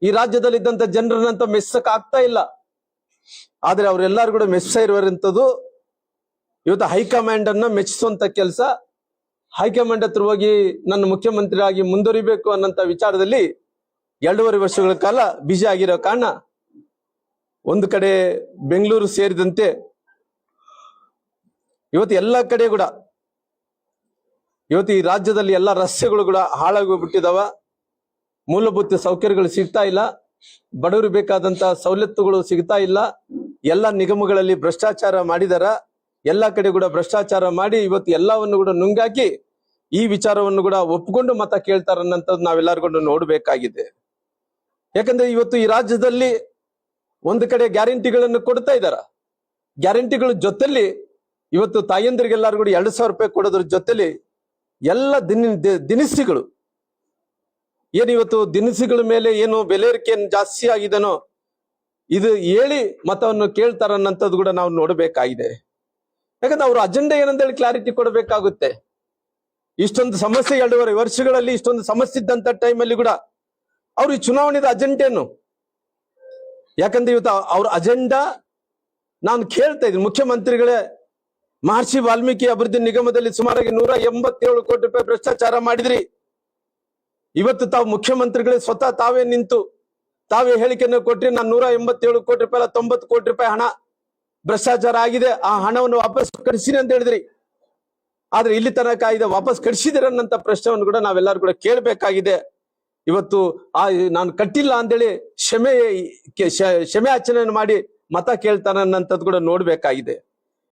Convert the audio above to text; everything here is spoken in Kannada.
ಈ ರಾಜ್ಯದಲ್ಲಿ ಇದ್ದಂತ ಜನರನ್ನಂತ ಮೆಚ್ಚಕ್ ಆಗ್ತಾ ಇಲ್ಲ. ಆದ್ರೆ ಅವರೆಲ್ಲರೂ ಕೂಡ ಮೆಚ್ಚ ಇರುವಂತದ್ದು ಇವತ್ತು ಹೈಕಮಾಂಡ್ ಅನ್ನ ಮೆಚ್ಚಿಸುವಂತ ಕೆಲಸ. ಹೈಕಮಾಂಡ್ ಹತ್ರ ಹೋಗಿ ನನ್ನ ಮುಖ್ಯಮಂತ್ರಿ ಆಗಿ ಮುಂದುವರಿಬೇಕು ಅನ್ನೋಂತ ವಿಚಾರದಲ್ಲಿ 2.5 ವರ್ಷಗಳ ಕಾಲ ಬಿಜಿ ಆಗಿರೋ ಕಾರಣ ಒಂದು ಕಡೆ ಬೆಂಗಳೂರು ಸೇರಿದಂತೆ ಇವತ್ತು ಎಲ್ಲ ಕಡೆ ಕೂಡ ಇವತ್ತು ಈ ರಾಜ್ಯದಲ್ಲಿ ಎಲ್ಲ ರಸ್ತೆಗಳು ಕೂಡ ಹಾಳಾಗೋಗ್ಬಿಟ್ಟಿದಾವ. ಮೂಲಭೂತ ಸೌಕರ್ಯಗಳು ಸಿಗ್ತಾ ಇಲ್ಲ, ಬಡವರು ಬೇಕಾದಂತ ಸವಲತ್ತುಗಳು ಸಿಗ್ತಾ ಇಲ್ಲ. ಎಲ್ಲ ನಿಗಮಗಳಲ್ಲಿ ಭ್ರಷ್ಟಾಚಾರ ಮಾಡಿದಾರ. ಎಲ್ಲ ಕಡೆ ಕೂಡ ಭ್ರಷ್ಟಾಚಾರ ಮಾಡಿ ಇವತ್ತು ಎಲ್ಲವನ್ನು ಕೂಡ ನುಂಗಾಕಿ ಈ ವಿಚಾರವನ್ನು ಕೂಡ ಒಪ್ಪಿಕೊಂಡು ಮತ ಕೇಳ್ತಾರನ್ನಂಥದ್ದು ನಾವೆಲ್ಲರೂ ಕೂಡ ನೋಡ್ಬೇಕಾಗಿದೆ. ಯಾಕಂದ್ರೆ ಇವತ್ತು ಈ ರಾಜ್ಯದಲ್ಲಿ ಒಂದು ಕಡೆ ಗ್ಯಾರಂಟಿಗಳನ್ನು ಕೊಡ್ತಾ ಇದ್ದಾರ. ಗ್ಯಾರಂಟಿಗಳ ಜೊತೆಲಿ ಇವತ್ತು ತಾಯಂದ್ರಿಗೆಲ್ಲರೂ ಕೂಡ 2,000 ರೂಪಾಯಿ ಕೊಡೋದ್ರ ಜೊತೆಲಿ ಎಲ್ಲ ದಿನಸಿಗಳು ಏನು ಇವತ್ತು ದಿನಸಿಗಳ ಮೇಲೆ ಏನು ಬೆಲೆ ಏರಿಕೆ ಜಾಸ್ತಿ ಆಗಿದೆನೋ ಇದು ಹೇಳಿ ಮತವನ್ನು ಕೇಳ್ತಾರನ್ನಂಥದ್ದು ಕೂಡ ನಾವು ನೋಡಬೇಕಾಗಿದೆ. ಯಾಕಂದ್ರೆ ಅವ್ರ ಅಜೆಂಡಾ ಏನಂತೇಳಿ ಕ್ಲಾರಿಟಿ ಕೊಡಬೇಕಾಗುತ್ತೆ. ಇಷ್ಟೊಂದು ಸಮಸ್ಯೆ 2.5 ವರ್ಷಗಳಲ್ಲಿ ಇಷ್ಟೊಂದು ಸಮಸ್ಯೆ ಇದ್ದಂತ ಟೈಮಲ್ಲಿ ಕೂಡ ಅವ್ರ ಈ ಚುನಾವಣೆದ ಅಜೆಂಡೇನು? ಯಾಕಂದ್ರೆ ಇವತ್ತು ಅವ್ರ ಅಜೆಂಡಾ ನಾನು ಕೇಳ್ತಾ ಇದ್ದೀನಿ, ಮುಖ್ಯಮಂತ್ರಿಗಳೇ ಮಹರ್ಷಿ ವಾಲ್ಮೀಕಿ ಅಭಿವೃದ್ಧಿ ನಿಗಮದಲ್ಲಿ ಸುಮಾರಾಗಿ 187 ಕೋಟಿ ರೂಪಾಯಿ ಭ್ರಷ್ಟಾಚಾರ ಮಾಡಿದ್ರಿ. ಇವತ್ತು ತಾವು ಮುಖ್ಯಮಂತ್ರಿಗಳೇ ಸ್ವತಃ ತಾವೇ ನಿಂತು ತಾವೇ ಹೇಳಿಕೆಯನ್ನು ಕೊಟ್ರಿ, ನಾನು 187 ಕೋಟಿ ರೂಪಾಯಿ 90 ಕೋಟಿ ರೂಪಾಯಿ ಹಣ ಭ್ರಷ್ಟಾಚಾರ ಆಗಿದೆ, ಆ ಹಣವನ್ನು ವಾಪಸ್ ಕಳಿಸಿರಿ ಅಂತ ಹೇಳಿದ್ರಿ. ಆದ್ರೆ ಇಲ್ಲಿ ತನಕ ಇದೆ ವಾಪಸ್ ಕಳಿಸಿದಿರನ್ನಂತ ಪ್ರಶ್ನೆಯನ್ನು ಕೂಡ ನಾವೆಲ್ಲರೂ ಕೂಡ ಕೇಳಬೇಕಾಗಿದೆ. ಇವತ್ತು ನಾನು ಕಟ್ಟಿಲ್ಲ ಅಂತೇಳಿ ಕ್ಷಮೆ ಯಾಚನೆಯನ್ನು ಮಾಡಿ ಮತ ಕೇಳ್ತಾರನ್ನಂಥದ್ದು ಕೂಡ ನೋಡ್ಬೇಕಾಗಿದೆ.